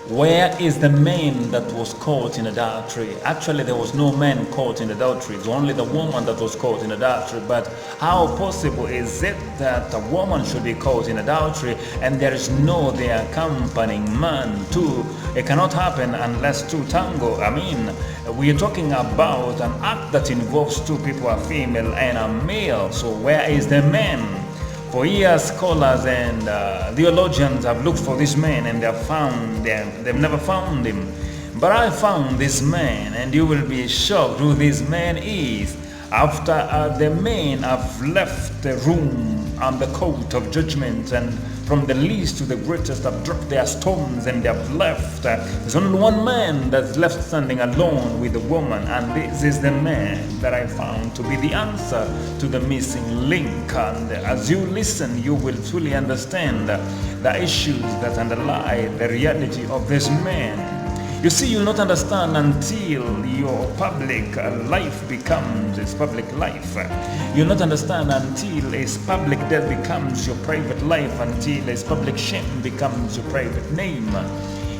Where is the man that was caught in adultery? Actually, there was no man caught in adultery. It's only the woman that was caught in adultery. But how possible is it that a woman should be caught in adultery and there is no the accompanying man too? It cannot happen unless two tango. I mean, we are talking about an act that involves two people, a female and a male. So where is the man? For years, scholars and theologians have looked for this man and they've never found him. But I found this man, and you will be shocked who this man is. After the men have left the room and the court of judgment, and from the least to the greatest have dropped their stones and they have left, there's only one man that's left standing alone with the woman, and this is the man that I found to be the answer to the missing link. And as you listen, you will truly understand the issues that underlie the reality of this man. You see, you'll not understand until your public life becomes his public life. You'll not understand until his public death becomes your private life, until his public shame becomes your private name.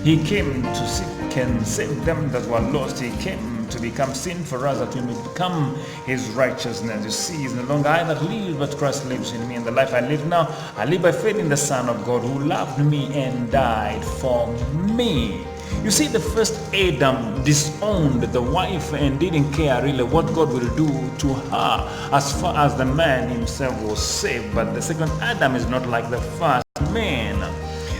He came to seek and save them that were lost. He came to become sin for us that we may become his righteousness. You see, it's no longer I that live, but Christ lives in me. And the life I live now, I live by faith in the Son of God who loved me and died for me. You see, the first Adam disowned the wife and didn't care really what God will do to her as far as the man himself was saved. But the second Adam is not like the first man.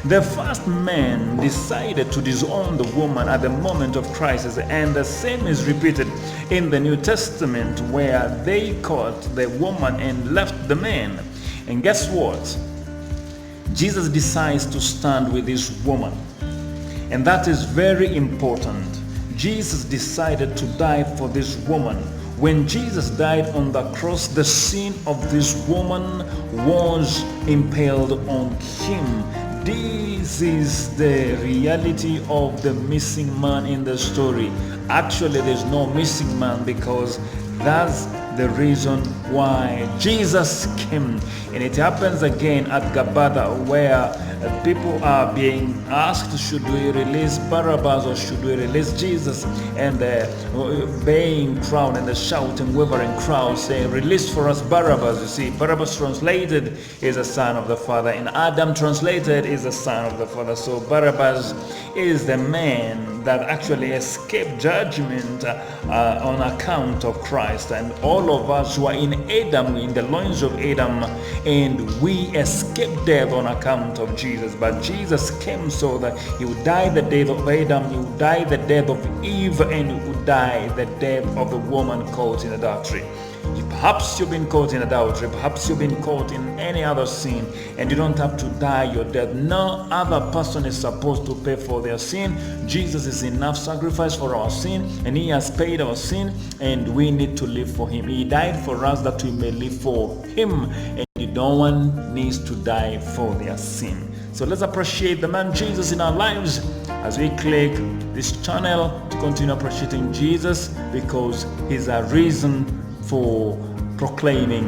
The first man decided to disown the woman at the moment of crisis, and the same is repeated in the New Testament where they caught the woman and left the man. And guess what? Jesus decides to stand with this woman. And that is very important. Jesus decided to die for this woman. When Jesus died on the cross, the sin of this woman was impaled on him. This is the reality of the missing man in the story. Actually, there's no missing man because that's the reason why Jesus came. And it happens again at Gabbatha where people are being asked, should we release Barabbas or should we release Jesus? And the baying crowd and the shouting, wavering crowd say, release for us Barabbas. You see, Barabbas translated is a son of the Father, and Adam translated is a son of the Father. So Barabbas is the man that actually escaped judgment on account of Christ. And all of us who are in Adam, in the loins of Adam, and we escaped death on account of Jesus. But Jesus came so that he would die the death of Adam, he would die the death of Eve, and he would die the death of the woman caught in adultery. Perhaps you've been caught in adultery, perhaps you've been caught in any other sin, and you don't have to die your death. No other person is supposed to pay for their sin. Jesus is enough sacrifice for our sin, and he has paid our sin, and we need to live for him. He died for us that we may live for him, and no one needs to die for their sin. So let's appreciate the man Jesus in our lives as we click this channel to continue appreciating Jesus, because he's a reason for proclaiming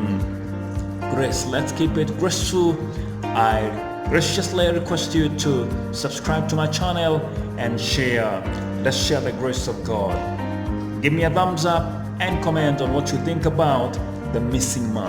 grace. Let's keep it graceful. I graciously request you to subscribe to my channel and share. Let's share the grace of God. Give me a thumbs up and comment on what you think about the missing man.